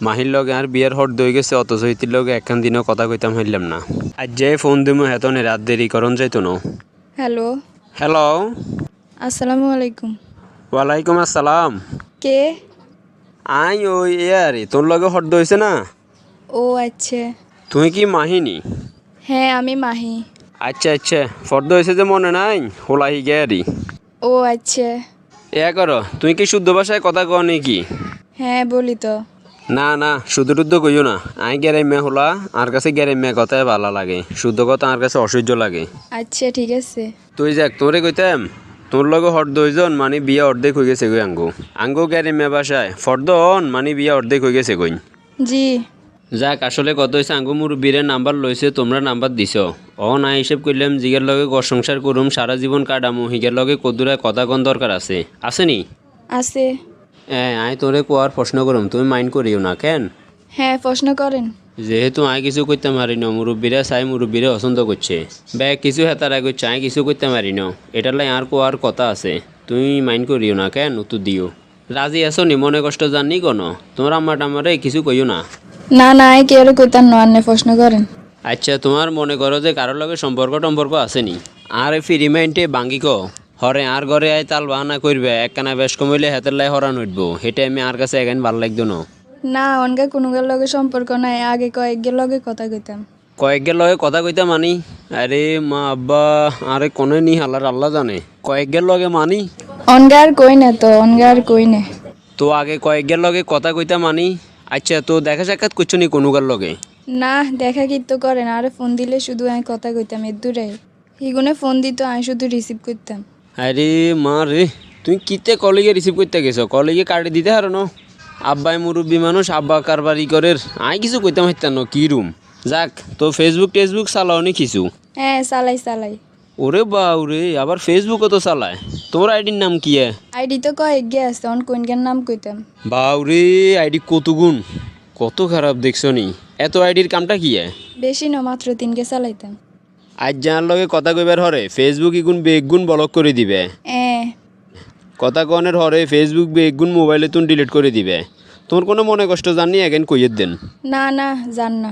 মাহির লগে আর বিয়ের হট দই গেছে অথচ ইতির লগে একখান দিনও কথা কইতাম হাইলাম না। আজ যে ফোন দিমু হেতনে রাত দেরি করন যাইতো না। Hello, hello. আসসালামু আলাইকুম। ওয়ালাইকুম আসসালাম। কে? আই ওই আরে তোর লগে হট দইছে না? ও আচ্ছা। তুই কি মাহিনী? হ্যাঁ, আমি মাহি। আচ্ছা আচ্ছা, ফর্দ হয়েছে যে মনে নাই হোলাহি গেয়ারি। ও আচ্ছা। এ করো, তুই কি শুদ্ধ ভাষায় কথা কও নাকি? হ্যাঁ, বলি তো। না না, শুদ্ধ টুদ্ধ কইও না। আই গ্যারেমে হোলা, আর কাছে গ্যারেমে কথায় ভালো লাগে, শুদ্ধ কথা আর কাছে অসহ্য লাগে। আচ্ছা, ঠিক আছে। তুই যাক তোরে কইতাম, তোর লগে হট দইজন মানে বিয়া অর্ধেক হয়ে গেছে গই আঙ্গো। আঙ্গো গ্যারেমে বাসায় ফর্দ অন মানে বিয়া অর্ধেক হয়ে গেছে গই। জি। যাক আসলে কত হয়েছে আঙ্গু মুরব্বীরে নাম্বার লইছে, তোমরা নাম্বার দিছ। না হিসেব করলাম জিগের লগে ঘর সংসার করুম, সারা জীবন কাটামু, হিগের লগে কদ্দুরায় কথা কন দরকার আছে আসেনি? আছে। আই তোরে কোয়ার প্রশ্ন করুম, তুমি মাইন্ড করিও না কেন? হ্যাঁ, প্রশ্ন করেন। যেহেতু আই কিছু করতে পারি না, মুরব্বীরা চাই মুরব্বীরা পছন্দ করছে, ব্যাগ কিছু হেতারা করছে, আই কিছু করতে পারি না, এটার লাই আর কোয়ার কথা আছে। তুমি মাইন্ড করিও না কেন, উত্তর দিও। রাজি আছো নি? মনে কষ্ট জাননি কোনো? তোমার আম্মা টাম্মারে কিছু কইও না। না না, আই কেউ কইতাম না, আন্নে প্রশ্ন করেন। আচ্ছা, তোমার মনে করো যে কারোর লগে সম্পর্ক আসেনি, আর ফ্রি মাইন্ডে বাঙ্গি কো হরে আর ঘরে আয় তাল বাহানা করবে, একখানা বেশ কমাইলে হাতের লাই হরান উঠবো, হেঁটে আমি আর কাছে এখানে ভালো লাগতো না। না, অনগা কোনো লগে সম্পর্ক নাই, আগে কয়েকগের লগে কথা কইতাম। কয়েকগের লগে কথা কইতা মানি? আরে মা আব্বা, আরে কোনে নি হালার আল্লাহ জানে। কয়েকগের লগে মানি? অনগা আর কই না তো, অনগা আর কই না। তো আগে কয়েকগের লগে কথা কইতা মানি? আচ্ছা, তো দেখা সাক্ষাৎ করছো নি কোনোকার লগে? না, দেখা কিন্তু করেন, আরে ফোন দিলে শুধু আমি কথা কইতাম এর দূরে। হিগুনে ফোন দিত, আমি শুধু রিসিভ করতাম। আরে মা রে, তুই কিতে কলেজে রিসিভ করতে গেছো? কলেজে কার্ডে দিতে হারো না? আব্বাই মুরব্বী মানুষ, আব্বা কারবারি করে, আই কিছু কইতাম হইতাম না কি রুম। যাক, তো ফেসবুক টেসবুক চালাও নি কিছু? হ্যাঁ, চালাই চালাই। ওরে বা ওরে, আবার ফেসবুকও তো চালায়। তোর আইডির নাম কি? আইডি তো কয়েকগে আছে, অন কোনগার নাম কইতাম। বাউরে, আইডি কত গুণ, কত খারাপ দেখছো নি? এত আইডির কামটা কি? বেশি না, মাত্র 3গে চালাইতাম। আজ যার লগে কথা কইবার হরে ফেসবুক ইগুন বেগুন ব্লক করে দিবে। কথা কনের হরে ফেসবুক বেগুন মোবাইলে তুন ডিলিট করে দিবে। তোর কোনো মনে কষ্ট জাননি এগেন কইয়ের দেন। না না, জান না।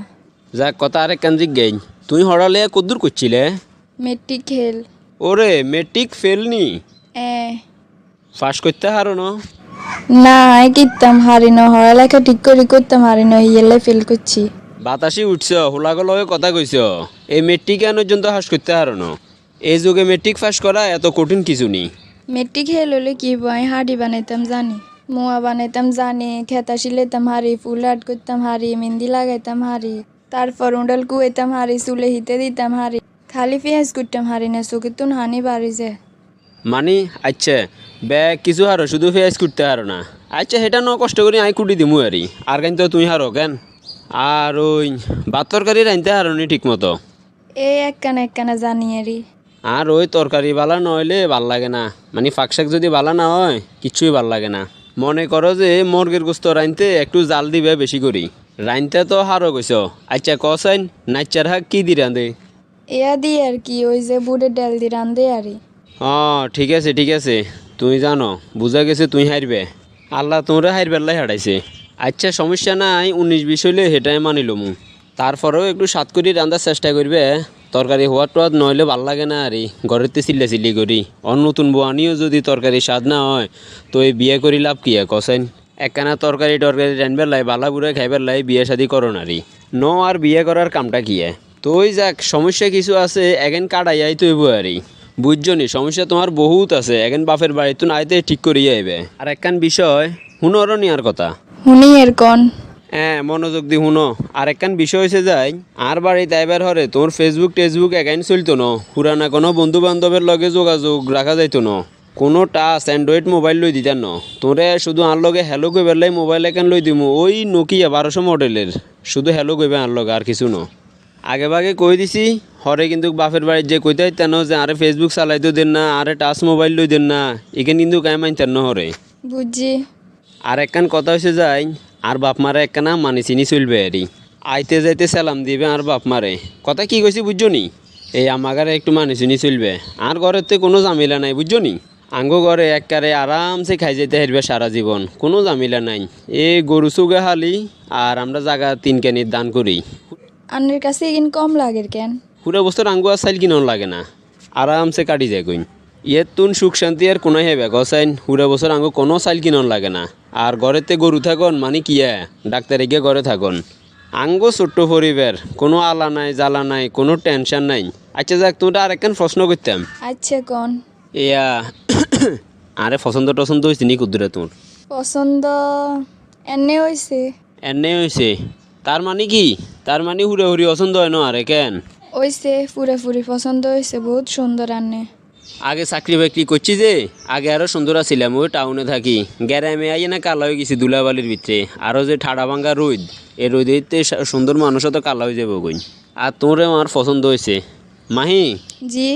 যাক, কথা আরেক কাঞ্জিক গেইন, তুই হরালে কদ্দুর করছিলে? মেট্রিক খেল। ওরে, মেট্রিক ফেল নি? এ ফাঁস করতে হারো না? না, আই কিতাম হারি না, হড়ালেখা ঠিক করে করতাম হারি না, ইয়েলে ফেল করছি। বাতাসি উঠছ, হোলাগো লগে কথা কইছ, এই মেট্রিক পর্যন্ত হাস করতে হারো না? এই যুগে মেট্রিক ফাঁস করা এত কঠিন কিছু নি। মেট্রিক খেল হলে কি বই, হাড়ি বানাইতাম জানি, মোয়া বানাইতাম জানি, খেতা সিলাইতাম হারি, ফুল আর্ট করতাম হারি, মেহেন্দি লাগাইতাম হারি, তারপর উন্ডাল কুয়াইতাম হারি, চুলে হিতে দিতাম হারি, খালি পেঁয়াজ করতাম হারি না, চোখে তুন হানি বাড়ি যায়। মানি আচ্ছা, ব্যাগ কিছু হারো, শুধু ফেস করতে হারো না? আচ্ছা, সেটা ন কষ্ট করি আই কুটি দিমু আরি, আর কেন তো তুই হারো কেন? আর ওই ভাত তরকারি রাঁধতে হারো নি ঠিক মতো? এই একখানা একখানা জানি আরি। আর ওই তরকারি বালা নইলে ভাল লাগে না, মানে ফাঁক শাক যদি বালা না হয় কিচ্ছুই ভাল লাগে না। মনে করো যে মুরগির গোস্ত রাঁধতে একটু জাল দিবে বেশি করি, রাঁধতে তো হারো কইস। আচ্ছা কসাইন নাচ্চার হাক কি দি রাঁধে? এয়া দি আর কি, ওই যে বুড়ের ডাল দি রান্ধে আরি। ঠিক আছে ঠিক আছে, তুই জানো, বুঝা গেছে তুই হারবে, আল্লাহ তোমরা হারবেলাই হারাইছে। আচ্ছা সমস্যা নাই, 19-20 হইলে সেটাই মানিলমু, তারপরেও একটু স্বাদ করি রান্ধার চেষ্টা করবে। তরকারি হওয়ার টোয়াদ নইলে ভাল লাগে না আরে, ঘরেতে চিল্লা চিল্লি করি। নতুন বোয়ানিও যদি তরকারি স্বাদ না হয় তো এই বিয়ে করি লাভ কি কসেন? একখানা তরকারি রানবার লাই, বালা বুড়ে খাইবার লাই বিয়ে শাদি করো নারী আর বিয়ে করার কামটা কি? তুই যাক, সমস্যা কিছু আছে এগেন কাটাইয়াই তুই আরি, বুঝছো নি? সমস্যা তোমার বহুত আছে, এগেন বাপের বাড়ি তুই আইতে ঠিক করিয়ে আইবে। আর একখান বিষয় হুনরও নিয়ার কথা। হুনি এর কন। হ্যাঁ, মনোযোগ দি হুনো। আর একখান বিষয় হয়েছে যাই, আর বাড়িতে আইবার হরে তোর ফেসবুক টেসবুক অ্যাকাউন্ট চলতো না, পুরানা কোনো বন্ধু বান্ধবের লগে যোগাযোগ রাখা যাইতো না, কোনো টাচ অ্যান্ড্রয়েড মোবাইল লই দিতাম না তোরে, শুধু আর লগে হ্যালো কইবার লাই মোবাইল এখান লই দিমু, ওই নোকিয়া 1200 মডেলের, শুধু হ্যালো কইবে আর লগে, আর কিছু ন। আগে ভাগে কই দিছি হরে, কিন্তু বাপের বাড়ির যে কইতে হইতেন যে আরে ফেসবুক চালাইতে দেন না, আরে টাচ মোবাইল লই দেন না, এখানে কিন্তু গায়ে মানতেন না হরে। বুঝছি। আর একখান কথা হয়েছে যাই, আর বাপ মারে একখানা মানি চিনি চলবে আরি, আইতে যাইতে সালাম দিবে আর বাপ মারে। কথা কি কইছি বুঝছো নি? এই আমাগারে একটু মানি চিনি চলবে, আর ঘরের তো কোনো ঝামেলা নাই বুঝছো নি? আঙ্গো ঘরে এককারে আরামসে খাই যেতে হারবে সারা জীবন, কোনো ঝামেলা নাই। এ গরু সুগে হালি আর আমরা জায়গা 3 কেনির দান করি। আন্নের কাছে এগিন কম লাগের কেন? পুরো বছর আঙ্গু আর চাইল কিনন লাগে না, আরামসে কাটি যায় কইন। ইয়ের তুন সুখ শান্তি আর কোনাই হেবে গসাইন, পুরো বছর আঙ্গু কোনো চাইল কিনন লাগে না। আর ঘরেতে গরু থাকন মানে কিয়া ডাক্তারে গিয়ে ঘরে থাকন। আঙ্গো ছোট্ট পরিবার, কোনো আলা নাই জ্বালা নাই, কোনো টেনশন নাই। আচ্ছা যাক, তোমরা আরেকখান প্রশ্ন করতাম। আচ্ছা কন। ইয়া আরে পছন্দ টছন্দ হয়েছে নি কুদ্দুরা তোর? পছন্দ এনে হয়েছে। এনে হয়েছে তার মানে কি? তার মানে হুড়ে হুড়ি পছন্দ হয় না আরে কেন? হয়েছে পুরোপুরি পছন্দ হয়েছে, বহুত সুন্দর আন্নে। আগে চাকরি বাকরি করছি যে, আগে আরো সুন্দর ছিলাম, ওই টাউনে থাকি। গ্যারামে আইয়ে না কালা হয়ে গেছি ধুলাবালির ভিতরে। আরও যে ঠাডা ভাঙ্গা রোদ, এই রোদেতে সুন্দর মানুষও তো কালা হয়ে যাবো কই। আর তোরে আমার পছন্দ হয়েছে মাহি। জি।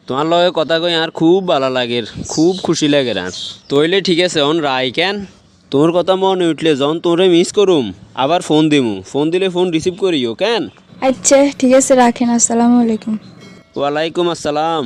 তোমার লগে কথা কই আর খুব ভালো লাগে, খুব খুশি লাগে। আর তইলে ঠিক আছে অন রায় কেন? তোর কথা মনে উঠলে যখন তোরে মিস করুম আবার ফোন দিমু, ফোন দিলে ফোন রিসিভ করিও কেন? আচ্ছা ঠিক আছে, রাখেন। আসসালামু আলাইকুম। ওয়ালাইকুম আসসালাম।